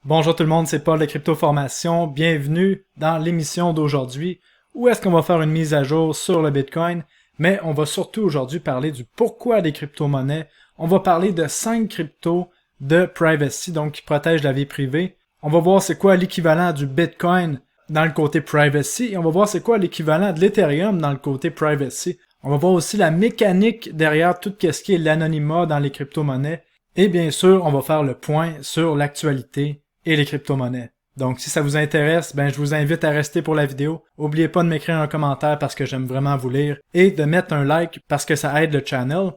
Bonjour tout le monde, c'est Paul de Crypto Formation. Bienvenue dans l'émission d'aujourd'hui où est-ce qu'on va faire une mise à jour sur le Bitcoin, mais on va surtout aujourd'hui parler du pourquoi des crypto-monnaies. On va parler de 5 cryptos de privacy, donc qui protègent la vie privée. On va voir c'est quoi l'équivalent du Bitcoin dans le côté privacy et on va voir c'est quoi l'équivalent de l'Ethereum dans le côté privacy. On va voir aussi la mécanique derrière tout ce qui est l'anonymat dans les crypto-monnaies. Et bien sûr, on va faire le point sur l'actualité et les crypto-monnaies. Donc si ça vous intéresse, je vous invite à rester pour la vidéo. N'oubliez pas de m'écrire un commentaire parce que j'aime vraiment vous lire et de mettre un like parce que ça aide le channel.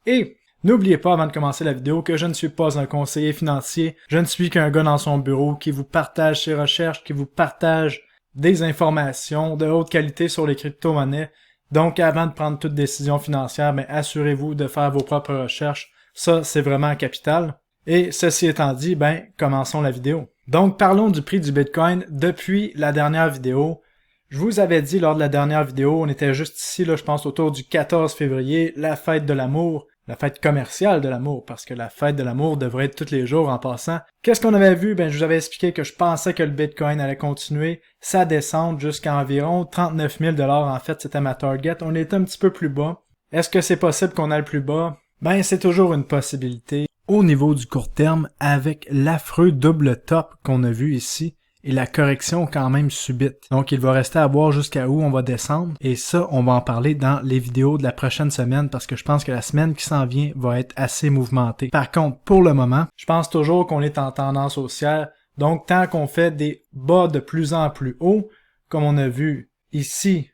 Et n'oubliez pas avant de commencer la vidéo que je ne suis pas un conseiller financier. Je ne suis qu'un gars dans son bureau qui vous partage ses recherches, qui vous partage des informations de haute qualité sur les crypto-monnaies. Donc avant de prendre toute décision financière, assurez-vous de faire vos propres recherches. Ça, c'est vraiment capital. Et ceci étant dit, commençons la vidéo. Donc, parlons du prix du Bitcoin depuis la dernière vidéo. Je vous avais dit lors de la dernière vidéo, on était juste ici, je pense autour du 14 février, la fête de l'amour, la fête commerciale de l'amour, parce que la fête de l'amour devrait être tous les jours en passant. Qu'est-ce qu'on avait vu? Je vous avais expliqué que je pensais que le Bitcoin allait continuer sa descente jusqu'à environ 39 000 $. En fait, c'était ma target. On était un petit peu plus bas. Est-ce que c'est possible qu'on aille plus bas? C'est toujours une possibilité. Au niveau du court terme, avec l'affreux double top qu'on a vu ici, et la correction quand même subite. Donc il va rester à voir jusqu'à où on va descendre, et ça, on va en parler dans les vidéos de la prochaine semaine, parce que je pense que la semaine qui s'en vient va être assez mouvementée. Par contre, pour le moment, je pense toujours qu'on est en tendance haussière, donc tant qu'on fait des bas de plus en plus haut, comme on a vu ici,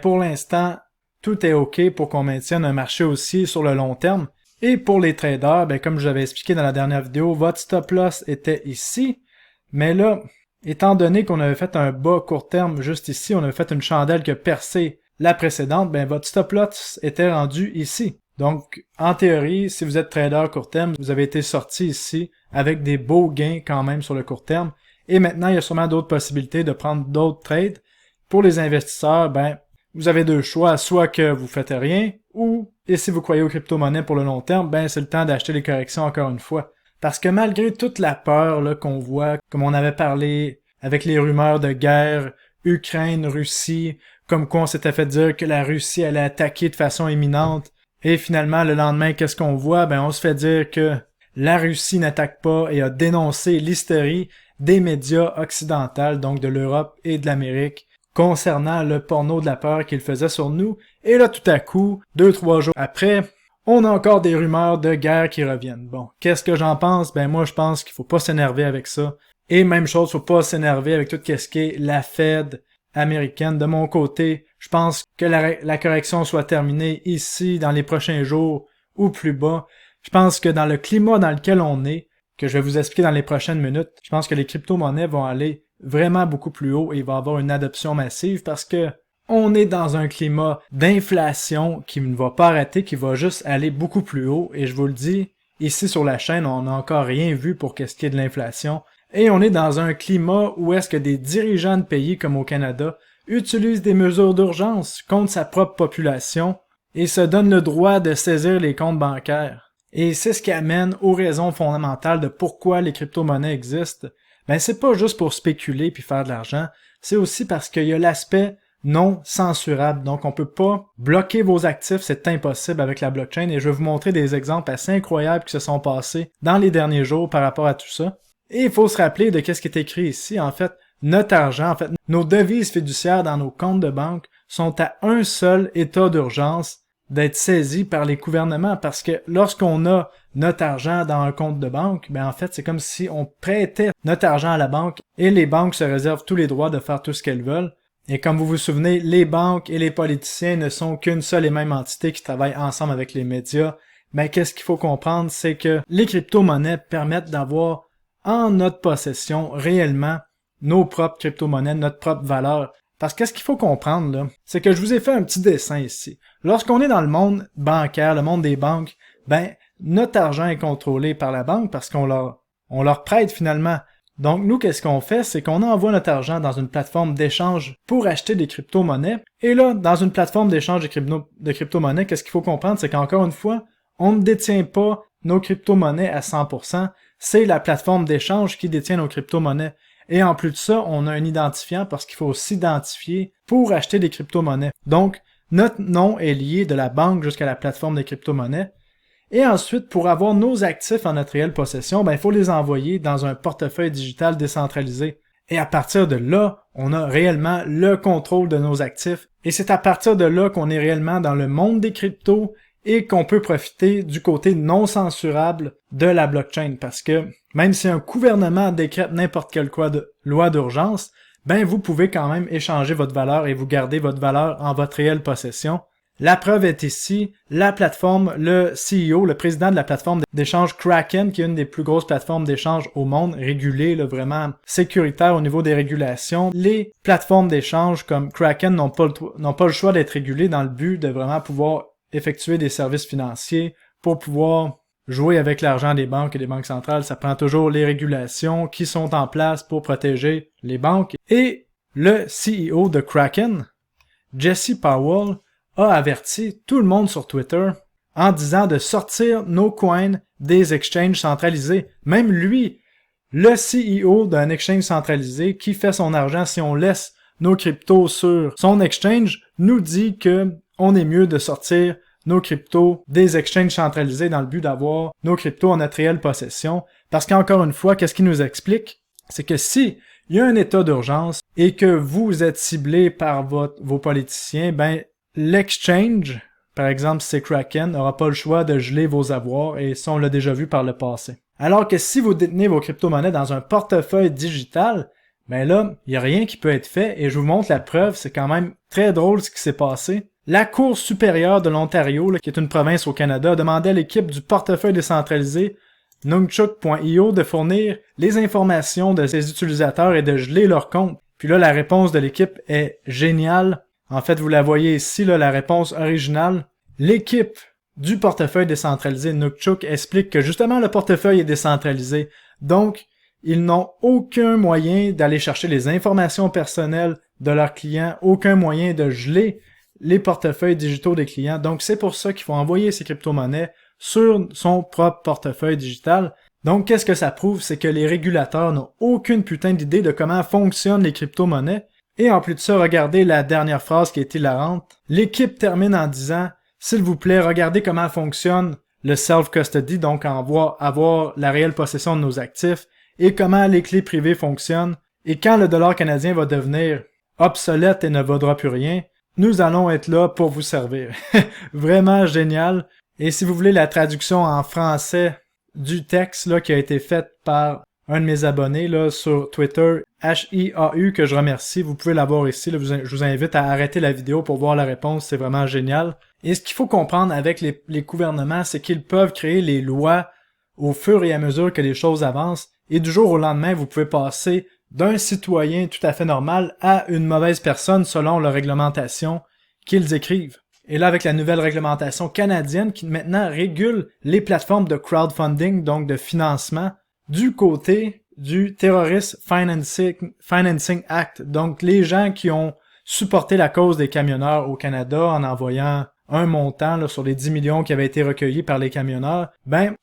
pour l'instant, tout est OK pour qu'on maintienne un marché haussier sur le long terme. Et pour les traders, comme je l'avais expliqué dans la dernière vidéo, votre stop loss était ici. Mais là, étant donné qu'on avait fait un bas court terme juste ici, on avait fait une chandelle qui a percé la précédente, votre stop loss était rendu ici. Donc, en théorie, si vous êtes trader court terme, vous avez été sorti ici avec des beaux gains quand même sur le court terme. Et maintenant, il y a sûrement d'autres possibilités de prendre d'autres trades. Pour les investisseurs, vous avez deux choix, soit que vous faites rien, ou, et si vous croyez aux crypto-monnaies pour le long terme, c'est le temps d'acheter les corrections encore une fois. Parce que malgré toute la peur qu'on voit, comme on avait parlé avec les rumeurs de guerre, Ukraine, Russie, comme quoi on s'était fait dire que la Russie allait attaquer de façon imminente, et finalement le lendemain, qu'est-ce qu'on voit? On se fait dire que la Russie n'attaque pas et a dénoncé l'hystérie des médias occidentaux, donc de l'Europe et de l'Amérique, concernant le porno de la peur qu'il faisait sur nous, et là tout à coup, 2-3 jours après, on a encore des rumeurs de guerre qui reviennent. Bon, qu'est-ce que j'en pense? Moi je pense qu'il faut pas s'énerver avec ça, et même chose, faut pas s'énerver avec tout ce qui est la Fed américaine. De mon côté, je pense que la correction soit terminée ici dans les prochains jours ou plus bas. Je pense que dans le climat dans lequel on est, que je vais vous expliquer dans les prochaines minutes, je pense que les crypto-monnaies vont aller vraiment beaucoup plus haut et il va y avoir une adoption massive parce que on est dans un climat d'inflation qui ne va pas arrêter, qui va juste aller beaucoup plus haut. Et je vous le dis, ici sur la chaîne, on n'a encore rien vu pour qu'est-ce qui est de l'inflation. Et on est dans un climat où est-ce que des dirigeants de pays comme au Canada utilisent des mesures d'urgence contre sa propre population et se donnent le droit de saisir les comptes bancaires. Et c'est ce qui amène aux raisons fondamentales de pourquoi les crypto-monnaies existent. C'est pas juste pour spéculer puis faire de l'argent, c'est aussi parce qu'il y a l'aspect non censurable. Donc on peut pas bloquer vos actifs, c'est impossible avec la blockchain et je vais vous montrer des exemples assez incroyables qui se sont passés dans les derniers jours par rapport à tout ça. Et il faut se rappeler de qu'est-ce qui est écrit ici. En fait, notre argent, nos devises fiduciaires dans nos comptes de banque sont à un seul état d'urgence d'être saisis par les gouvernements parce que lorsqu'on a notre argent dans un compte de banque, en fait, c'est comme si on prêtait notre argent à la banque et les banques se réservent tous les droits de faire tout ce qu'elles veulent. Et comme vous vous souvenez, les banques et les politiciens ne sont qu'une seule et même entité qui travaille ensemble avec les médias. Qu'est-ce qu'il faut comprendre, c'est que les crypto-monnaies permettent d'avoir en notre possession réellement nos propres crypto-monnaies, notre propre valeur. Parce que qu'est-ce qu'il faut comprendre, là, c'est que je vous ai fait un petit dessin ici. Lorsqu'on est dans le monde bancaire, le monde des banques, notre argent est contrôlé par la banque parce qu'on leur prête finalement. Donc nous, qu'est-ce qu'on fait? C'est qu'on envoie notre argent dans une plateforme d'échange pour acheter des crypto-monnaies. Et là, dans une plateforme d'échange de crypto-monnaies, qu'est-ce qu'il faut comprendre? C'est qu'encore une fois, on ne détient pas nos crypto-monnaies à 100%. c'est la plateforme d'échange qui détient nos crypto-monnaies. Et en plus de ça, on a un identifiant parce qu'il faut s'identifier pour acheter des crypto-monnaies. Donc, notre nom est lié de la banque jusqu'à la plateforme des crypto-monnaies. Et ensuite, pour avoir nos actifs en notre réelle possession, il faut les envoyer dans un portefeuille digital décentralisé. Et à partir de là, on a réellement le contrôle de nos actifs. Et c'est à partir de là qu'on est réellement dans le monde des cryptos et qu'on peut profiter du côté non censurable de la blockchain. Parce que même si un gouvernement décrète n'importe quelle loi d'urgence, vous pouvez quand même échanger votre valeur et vous garder votre valeur en votre réelle possession. La preuve est ici, la plateforme, le CEO, le président de la plateforme d'échange Kraken, qui est une des plus grosses plateformes d'échange au monde, régulée, vraiment sécuritaire au niveau des régulations. Les plateformes d'échange comme Kraken n'ont pas le choix d'être régulées dans le but de vraiment pouvoir effectuer des services financiers pour pouvoir jouer avec l'argent des banques et des banques centrales. Ça prend toujours les régulations qui sont en place pour protéger les banques. Et le CEO de Kraken, Jesse Powell, a averti tout le monde sur Twitter en disant de sortir nos coins des exchanges centralisés. Même lui, le CEO d'un exchange centralisé qui fait son argent si on laisse nos cryptos sur son exchange, nous dit que on est mieux de sortir nos cryptos des exchanges centralisés dans le but d'avoir nos cryptos en notre réelle possession. Parce qu'encore une fois, qu'est-ce qu'il nous explique? C'est que si il y a un état d'urgence et que vous êtes ciblé par vos politiciens, l'exchange, par exemple si c'est Kraken, n'aura pas le choix de geler vos avoirs et ça on l'a déjà vu par le passé. Alors que si vous détenez vos crypto-monnaies dans un portefeuille digital, là, il n'y a rien qui peut être fait et je vous montre la preuve, c'est quand même très drôle ce qui s'est passé. La Cour supérieure de l'Ontario, qui est une province au Canada, a demandé à l'équipe du portefeuille décentralisé Nunchuk.io de fournir les informations de ses utilisateurs et de geler leurs comptes. Puis là, la réponse de l'équipe est géniale. En fait, vous la voyez ici, la réponse originale. L'équipe du portefeuille décentralisé Nunchuk explique que justement le portefeuille est décentralisé. Donc, ils n'ont aucun moyen d'aller chercher les informations personnelles de leurs clients, aucun moyen de geler les portefeuilles digitaux des clients. Donc, c'est pour ça qu'il faut envoyer ces crypto-monnaies sur son propre portefeuille digital. Donc, qu'est-ce que ça prouve? C'est que les régulateurs n'ont aucune putain d'idée de comment fonctionnent les crypto-monnaies. Et en plus de ça, regardez la dernière phrase qui est hilarante. L'équipe termine en disant « S'il vous plaît, regardez comment fonctionne le self-custody, donc avoir la réelle possession de nos actifs, et comment les clés privées fonctionnent. Et quand le dollar canadien va devenir obsolète et ne vaudra plus rien, nous allons être là pour vous servir. » Vraiment génial. Et si vous voulez la traduction en français du texte qui a été faite par un de mes abonnés sur Twitter, HIAU, que je remercie, vous pouvez l'avoir ici. Je vous invite à arrêter la vidéo pour voir la réponse, c'est vraiment génial. Et ce qu'il faut comprendre avec les gouvernements, c'est qu'ils peuvent créer les lois au fur et à mesure que les choses avancent. Et du jour au lendemain, vous pouvez passer d'un citoyen tout à fait normal à une mauvaise personne selon leur réglementation qu'ils écrivent. Et là, avec la nouvelle réglementation canadienne qui maintenant régule les plateformes de crowdfunding, donc de financement, du côté du Terrorist Financing Act. Donc, les gens qui ont supporté la cause des camionneurs au Canada en envoyant un montant sur les 10 millions qui avaient été recueillis par les camionneurs,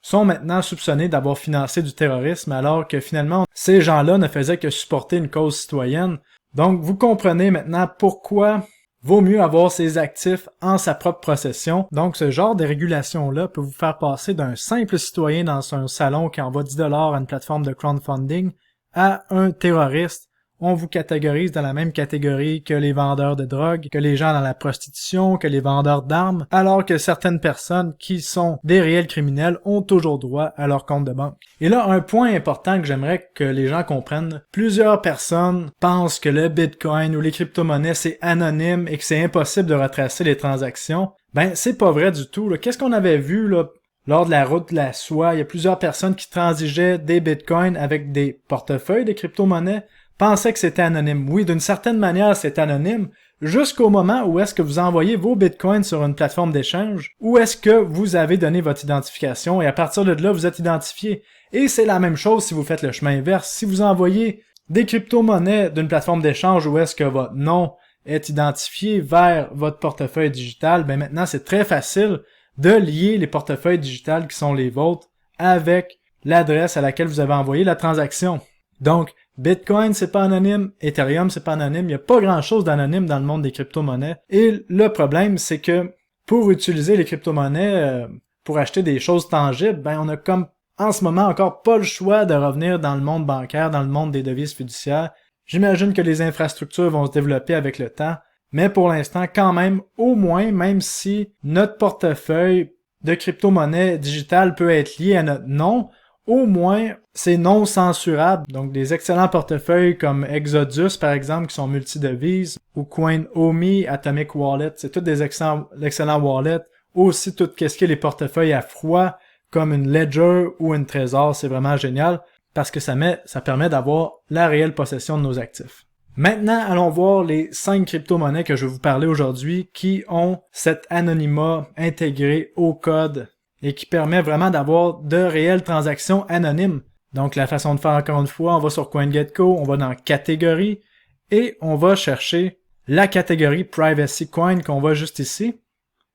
sont maintenant soupçonnés d'avoir financé du terrorisme, alors que finalement, ces gens-là ne faisaient que supporter une cause citoyenne. Donc, vous comprenez maintenant pourquoi vaut mieux avoir ses actifs en sa propre possession. Donc, ce genre de régulation-là peut vous faire passer d'un simple citoyen dans un salon qui envoie 10$ à une plateforme de crowdfunding à un terroriste. On vous catégorise dans la même catégorie que les vendeurs de drogue, que les gens dans la prostitution, que les vendeurs d'armes, alors que certaines personnes qui sont des réels criminels ont toujours droit à leur compte de banque. Et là, un point important que j'aimerais que les gens comprennent, plusieurs personnes pensent que le Bitcoin ou les crypto-monnaies c'est anonyme et que c'est impossible de retracer les transactions. C'est pas vrai du tout. Qu'est-ce qu'on avait vu lors de la route de la soie? Il y a plusieurs personnes qui transigeaient des Bitcoins avec des portefeuilles de crypto-monnaies, pensaient que c'était anonyme. Oui, d'une certaine manière, c'est anonyme, jusqu'au moment où est-ce que vous envoyez vos bitcoins sur une plateforme d'échange, où est-ce que vous avez donné votre identification, et à partir de là, vous êtes identifié. Et c'est la même chose si vous faites le chemin inverse. Si vous envoyez des crypto-monnaies d'une plateforme d'échange où est-ce que votre nom est identifié vers votre portefeuille digital, maintenant, c'est très facile de lier les portefeuilles digitales qui sont les vôtres avec l'adresse à laquelle vous avez envoyé la transaction. Donc, Bitcoin, c'est pas anonyme, Ethereum, c'est pas anonyme, il n'y a pas grand-chose d'anonyme dans le monde des crypto-monnaies. Et le problème, c'est que pour utiliser les crypto-monnaies, pour acheter des choses tangibles, ben on a comme en ce moment encore pas le choix de revenir dans le monde bancaire, dans le monde des devises fiduciaires. J'imagine que les infrastructures vont se développer avec le temps, mais pour l'instant, quand même, au moins, même si notre portefeuille de crypto-monnaie digitale peut être lié à notre nom, au moins, c'est non censurable. Donc, des excellents portefeuilles comme Exodus, par exemple, qui sont multi-devises, ou CoinOmi, Atomic Wallet, c'est tous des excellents wallets. Aussi, tout ce qui est les portefeuilles à froid, comme une Ledger ou une Trésor, c'est vraiment génial, parce que ça permet d'avoir la réelle possession de nos actifs. Maintenant, allons voir les 5 crypto-monnaies que je vais vous parler aujourd'hui qui ont cet anonymat intégré au code et qui permet vraiment d'avoir de réelles transactions anonymes. Donc, la façon de faire, encore une fois, on va sur CoinGecko, on va dans Catégories et on va chercher la catégorie Privacy Coin qu'on voit juste ici.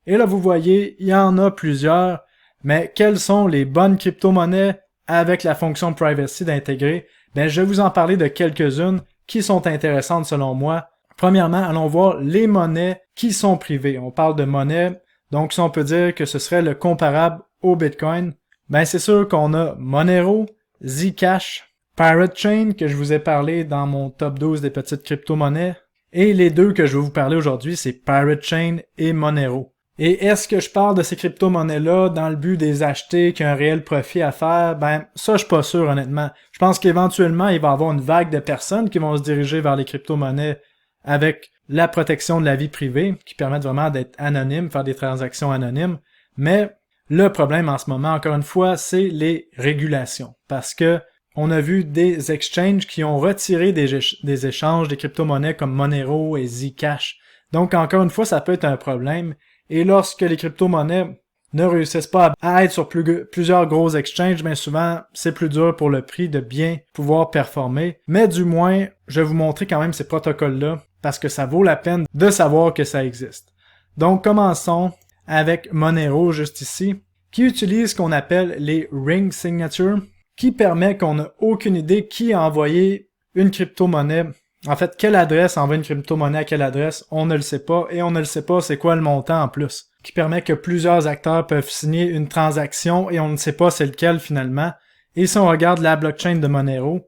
Et là, vous voyez, il y en a plusieurs, mais quelles sont les bonnes crypto-monnaies avec la fonction Privacy d'intégrer? Ben, je vais vous en parler de quelques-unes qui sont intéressantes selon moi. Premièrement, allons voir les monnaies qui sont privées. On parle de monnaie, donc si on peut dire que ce serait le comparable au Bitcoin, ben c'est sûr qu'on a Monero, Zcash, Pirate Chain que je vous ai parlé dans mon top 12 des petites crypto-monnaies, et les deux que je vais vous parler aujourd'hui, c'est Pirate Chain et Monero. Et est-ce que je parle de ces crypto-monnaies-là dans le but de les acheter, qu'il y a un réel profit à faire? Ben, ça, je suis pas sûr, honnêtement. Je pense qu'éventuellement, il va y avoir une vague de personnes qui vont se diriger vers les crypto-monnaies avec la protection de la vie privée, qui permettent vraiment d'être anonyme, faire des transactions anonymes. Mais le problème en ce moment, encore une fois, c'est les régulations. Parce que on a vu des exchanges qui ont retiré des échanges des crypto-monnaies comme Monero et Zcash. Donc, encore une fois, ça peut être un problème. Et lorsque les crypto-monnaies ne réussissent pas à être sur plusieurs gros exchanges, bien souvent, c'est plus dur pour le prix de bien pouvoir performer. Mais du moins, je vais vous montrer quand même ces protocoles-là, parce que ça vaut la peine de savoir que ça existe. Donc, commençons avec Monero, juste ici, qui utilise ce qu'on appelle les Ring Signatures, qui permet qu'on n'a aucune idée qui a envoyé une crypto-monnaie. En fait, quelle adresse envoie une crypto-monnaie à quelle adresse, on ne le sait pas, et on ne le sait pas c'est quoi le montant en plus, qui permet que plusieurs acteurs peuvent signer une transaction et on ne sait pas c'est lequel finalement. Et si on regarde la blockchain de Monero,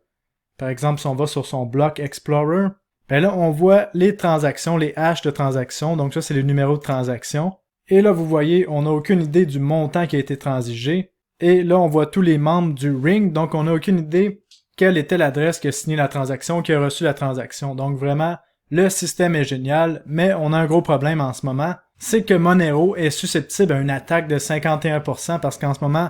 par exemple si on va sur son Block Explorer, ben là on voit les transactions, les hashes de transactions, donc ça c'est les numéros de transaction. Et là vous voyez, on n'a aucune idée du montant qui a été transigé, et là on voit tous les membres du ring, donc on n'a aucune idée quelle était l'adresse qui a signé la transaction, qui a reçu la transaction. Donc vraiment, le système est génial, mais on a un gros problème en ce moment, c'est que Monero est susceptible à une attaque de 51% parce qu'en ce moment,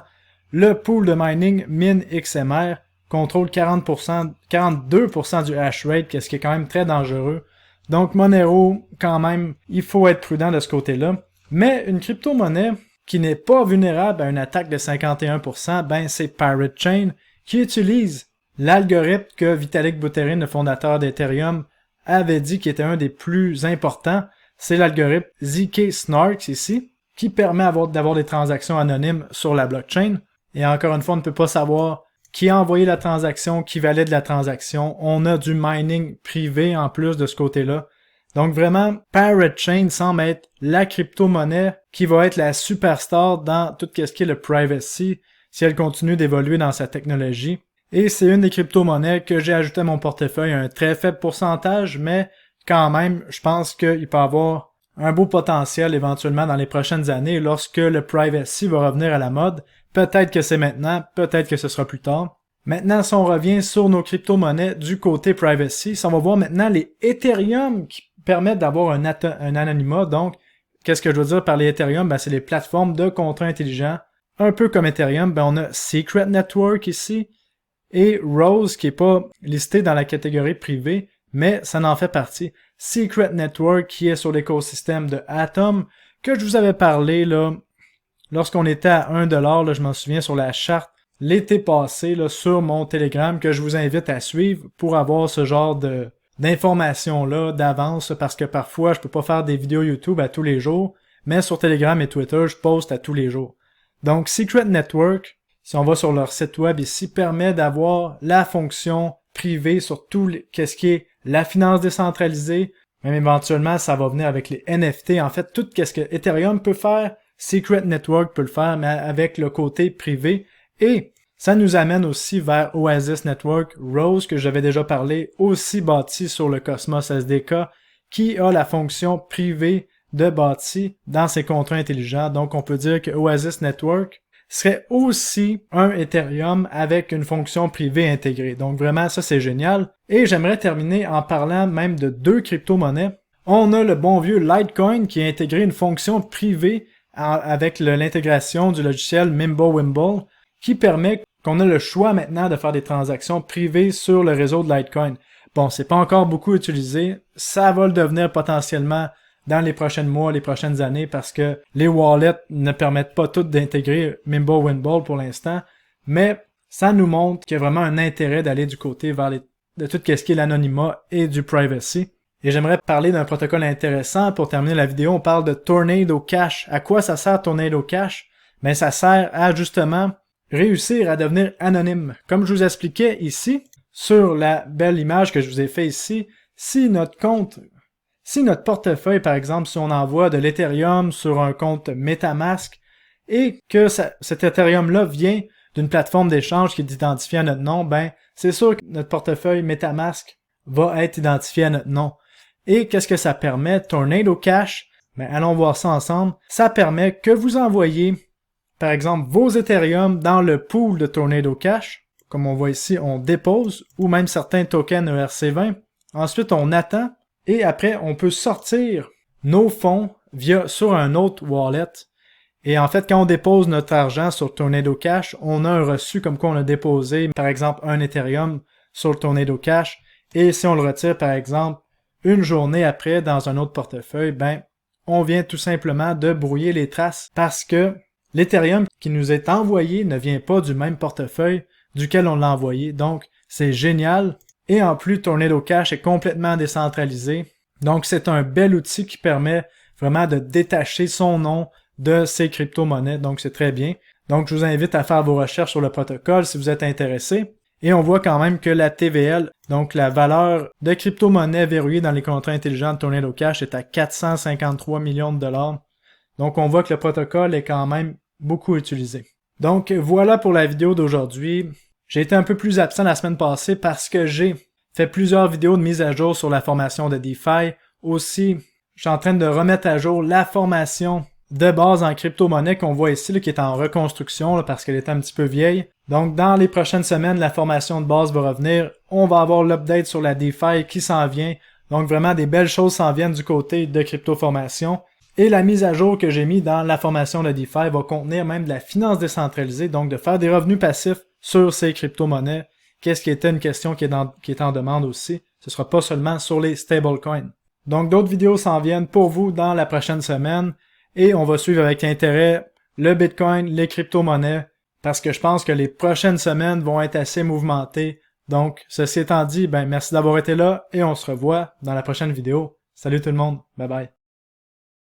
le pool de mining MinXMR contrôle 42% du hash rate, ce qui est quand même très dangereux. Donc Monero, quand même, il faut être prudent de ce côté-là. Mais une crypto-monnaie qui n'est pas vulnérable à une attaque de 51%, ben c'est Pirate Chain qui utilise l'algorithme que Vitalik Buterin, le fondateur d'Ethereum, avait dit qui était un des plus importants, c'est l'algorithme zk-SNARKs ici, qui permet d'avoir des transactions anonymes sur la blockchain. Et encore une fois, on ne peut pas savoir qui a envoyé la transaction, qui valide la transaction. On a du mining privé en plus de ce côté-là. Donc vraiment, Pirate Chain semble être la crypto-monnaie qui va être la superstar dans tout ce qui est le privacy, si elle continue d'évoluer dans sa technologie. Et c'est une des crypto-monnaies que j'ai ajoutées à mon portefeuille, un très faible pourcentage, mais quand même, je pense qu'il peut avoir un beau potentiel éventuellement dans les prochaines années lorsque le privacy va revenir à la mode. Peut-être que c'est maintenant, peut-être que ce sera plus tard. Maintenant, si on revient sur nos crypto-monnaies du côté privacy, si on va voir maintenant les Ethereum qui permettent d'avoir un anonymat. Donc, qu'est-ce que je veux dire par les Ethereum? Ben, c'est les plateformes de contrats intelligents. Un peu comme Ethereum, ben, on a Secret Network ici. Et Rose, qui est pas listé dans la catégorie privée, mais ça en fait partie. Secret Network, qui est sur l'écosystème de Atom, que je vous avais parlé là, lorsqu'on était à 1$, là, je m'en souviens, sur la charte, l'été passé, là, sur mon Telegram, que je vous invite à suivre pour avoir ce genre d'informations-là d'avance, parce que parfois, je peux pas faire des vidéos YouTube à tous les jours, mais sur Telegram et Twitter, je poste à tous les jours. Donc, Secret Network, si on va sur leur site web ici, permet d'avoir la fonction privée sur tout ce qui est la finance décentralisée. Même éventuellement, ça va venir avec les NFT. En fait, tout ce que Ethereum peut faire, Secret Network peut le faire, mais avec le côté privé. Et ça nous amène aussi vers Oasis Network, Rose, que j'avais déjà parlé, aussi bâti sur le Cosmos SDK, qui a la fonction privée de bâti dans ses contrats intelligents. Donc, on peut dire que Oasis Network serait aussi un Ethereum avec une fonction privée intégrée. Donc vraiment, ça c'est génial. Et j'aimerais terminer en parlant même de 2 crypto-monnaies. On a le bon vieux Litecoin qui a intégré une fonction privée avec l'intégration du logiciel Mimblewimble qui permet qu'on a le choix maintenant de faire des transactions privées sur le réseau de Litecoin. Bon, c'est pas encore beaucoup utilisé. Ça va le devenir potentiellement dans les prochains mois, les prochaines années, parce que les wallets ne permettent pas toutes d'intégrer Mimblewimble pour l'instant, mais ça nous montre qu'il y a vraiment un intérêt d'aller du côté vers de tout ce qui est l'anonymat et du privacy. Et j'aimerais parler d'un protocole intéressant. Pour terminer la vidéo, on parle de Tornado Cash. À quoi ça sert Tornado Cash? Ben, ça sert à justement réussir à devenir anonyme. Comme je vous expliquais ici, sur la belle image que je vous ai fait ici, si notre portefeuille, par exemple, si on envoie de l'Ethereum sur un compte MetaMask et que cet Ethereum-là vient d'une plateforme d'échange qui est identifiée à notre nom, ben c'est sûr que notre portefeuille MetaMask va être identifié à notre nom. Et qu'est-ce que ça permet? Tornado Cash, ben allons voir ça ensemble. Ça permet que vous envoyez, par exemple, vos Ethereum dans le pool de Tornado Cash. Comme on voit ici, on dépose, ou même certains tokens ERC20. Ensuite, on attend. Et après, on peut sortir nos fonds sur un autre wallet. Et en fait, quand on dépose notre argent sur Tornado Cash, on a un reçu comme quoi on a déposé, par exemple, un Ethereum sur Tornado Cash. Et si on le retire, par exemple, une journée après dans un autre portefeuille, ben, on vient tout simplement de brouiller les traces parce que l'Ethereum qui nous est envoyé ne vient pas du même portefeuille duquel on l'a envoyé. Donc, c'est génial. Et en plus, Tornado Cash est complètement décentralisé. Donc, c'est un bel outil qui permet vraiment de détacher son nom de ces crypto-monnaies. Donc, c'est très bien. Donc, je vous invite à faire vos recherches sur le protocole si vous êtes intéressé. Et on voit quand même que la TVL, donc la valeur de crypto-monnaie verrouillée dans les contrats intelligents de Tornado Cash est à 453 millions de dollars. Donc, on voit que le protocole est quand même beaucoup utilisé. Donc, voilà pour la vidéo d'aujourd'hui. J'ai été un peu plus absent la semaine passée parce que j'ai fait plusieurs vidéos de mise à jour sur la formation de DeFi. Aussi, je suis en train de remettre à jour la formation de base en crypto-monnaie qu'on voit ici, là, qui est en reconstruction là, parce qu'elle est un petit peu vieille. Donc, dans les prochaines semaines, la formation de base va revenir. On va avoir l'update sur la DeFi qui s'en vient. Donc, vraiment, des belles choses s'en viennent du côté de crypto-formation. Et la mise à jour que j'ai mis dans la formation de DeFi va contenir même de la finance décentralisée, donc de faire des revenus passifs sur ces crypto-monnaies. Qu'est-ce qui était une question qui est en demande aussi. Ce sera pas seulement sur les stablecoins. Donc, d'autres vidéos s'en viennent pour vous dans la prochaine semaine. Et on va suivre avec intérêt le Bitcoin, les crypto-monnaies, parce que je pense que les prochaines semaines vont être assez mouvementées. Donc, ceci étant dit, ben merci d'avoir été là et on se revoit dans la prochaine vidéo. Salut tout le monde, bye bye.